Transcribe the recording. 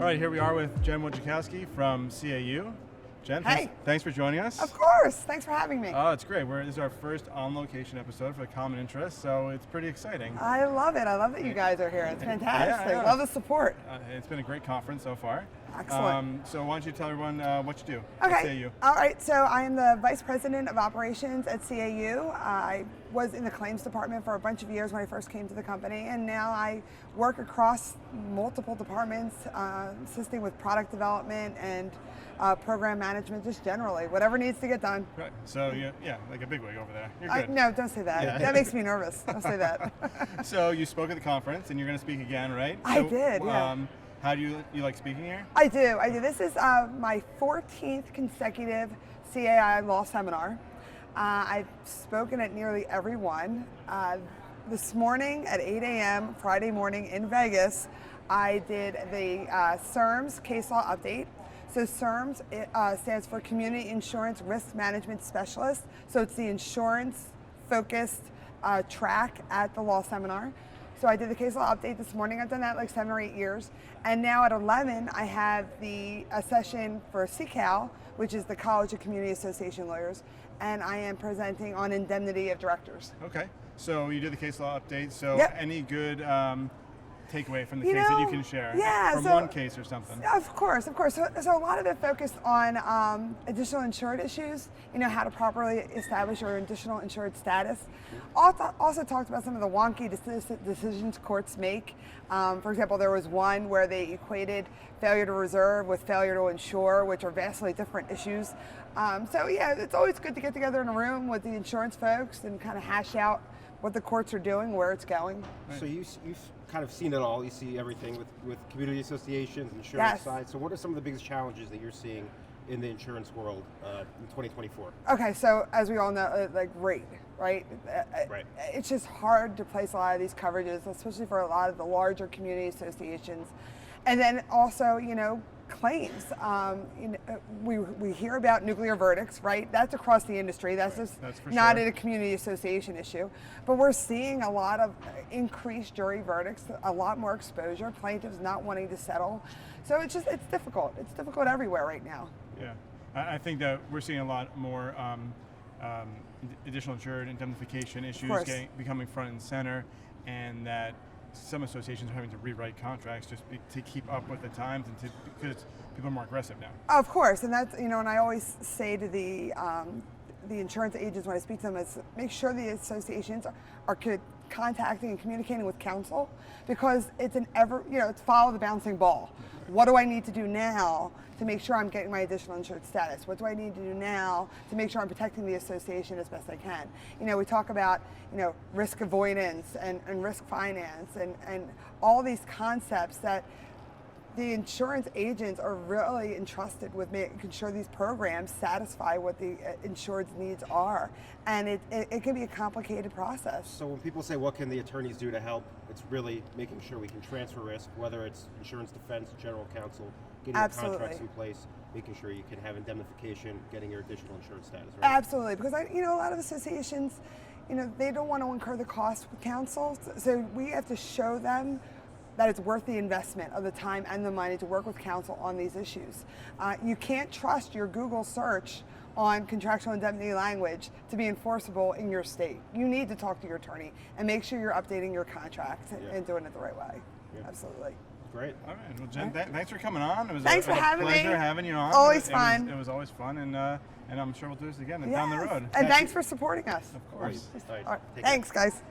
right, here we are with Jen Wojciechowski from CAU. Jen, Hey. thanks for joining us. Of course. Thanks for having me. Oh, it's great. This is our first on-location episode for the Common Interest, so it's pretty exciting. I love it. I love that you guys are here. It's fantastic. Yeah. Love the support. It's been a great conference so far. Excellent. So why don't you tell everyone what you do Okay. at CAU? All right. So I am the Vice President of Operations at CAU. I was in the claims department for a bunch of years when I first came to the company, and now I work across multiple departments, assisting with product development and program management, just generally, whatever needs to get done. Right. So yeah, like a bigwig over there. You're good. No, don't say that. Yeah. That makes me nervous. Don't say that. So you spoke at the conference, and you're going to speak again, right? I did, yeah. How do you like speaking here? I do. This is my 14th consecutive CAI law seminar. I've spoken at nearly every one. This morning at 8 a.m. Friday morning in Vegas, I did the CIRMS case law update. So CIRMS stands for Community Insurance Risk Management Specialist. So it's the insurance-focused track at the law seminar. So I did the case law update this morning. I've done that like 7 or 8 years. And now at 11, I have a session for CCAL, which is the College of Community Association Lawyers, and I am presenting on indemnity of directors. Okay. So you did the case law update. So Yep. any good takeaway from the case that you can share? Yeah, from so, one case or something? Of course. So a lot of it focused on additional insured issues, how to properly establish your additional insured status. Also talked about some of the wonky decisions courts make. For example, there was one where they equated failure to reserve with failure to insure, which are vastly different issues. So yeah, it's always good to get together in a room with the insurance folks and kind of hash out what the courts are doing, where it's going. Right. So you've kind of seen it all. You see everything with community associations, insurance Yes. side. So what are some of the biggest challenges that you're seeing in the insurance world in 2024? Okay, so as we all know, like rate, right? Right. It's just hard to place a lot of these coverages, especially for a lot of the larger community associations. And then also, claims. We hear about nuclear verdicts, right? That's across the industry. That's just not a community association issue. But we're seeing a lot of increased jury verdicts, a lot more exposure, plaintiffs not wanting to settle. So it's difficult. It's difficult everywhere right now. Yeah, I think that we're seeing a lot more additional insured indemnification issues becoming front and center, and that some associations are having to rewrite contracts just to keep up with the times and because people are more aggressive now. Of course, and that's and I always say to the insurance agents when I speak to them is make sure the associations are contacting and communicating with counsel, because it's it's follow the bouncing ball. What do I need to do now to make sure I'm getting my additional insured status? What do I need to do now to make sure I'm protecting the association as best I can? We talk about risk avoidance and risk finance and all these concepts that the insurance agents are really entrusted with making sure these programs satisfy what the insured's needs are. And it can be a complicated process. So when people say, what can the attorneys do to help, it's really making sure we can transfer risk, whether it's insurance defense, general counsel, getting the contracts in place, making sure you can have indemnification, getting your additional insurance status, right? Absolutely, because a lot of associations, they don't want to incur the cost with counsel, so we have to show them that it's worth the investment of the time and the money to work with counsel on these issues. You can't trust your Google search on contractual indemnity language to be enforceable in your state. You need to talk to your attorney and make sure you're updating your contracts and doing it the right way. Yeah. Absolutely. Great. All right. Well, Jen, thanks for coming on. Thanks for having me. It was a pleasure having you on. Always fun. It was always fun, and I'm sure we'll do this again down the road. And thanks for supporting us. Of course. All right. Thanks, guys.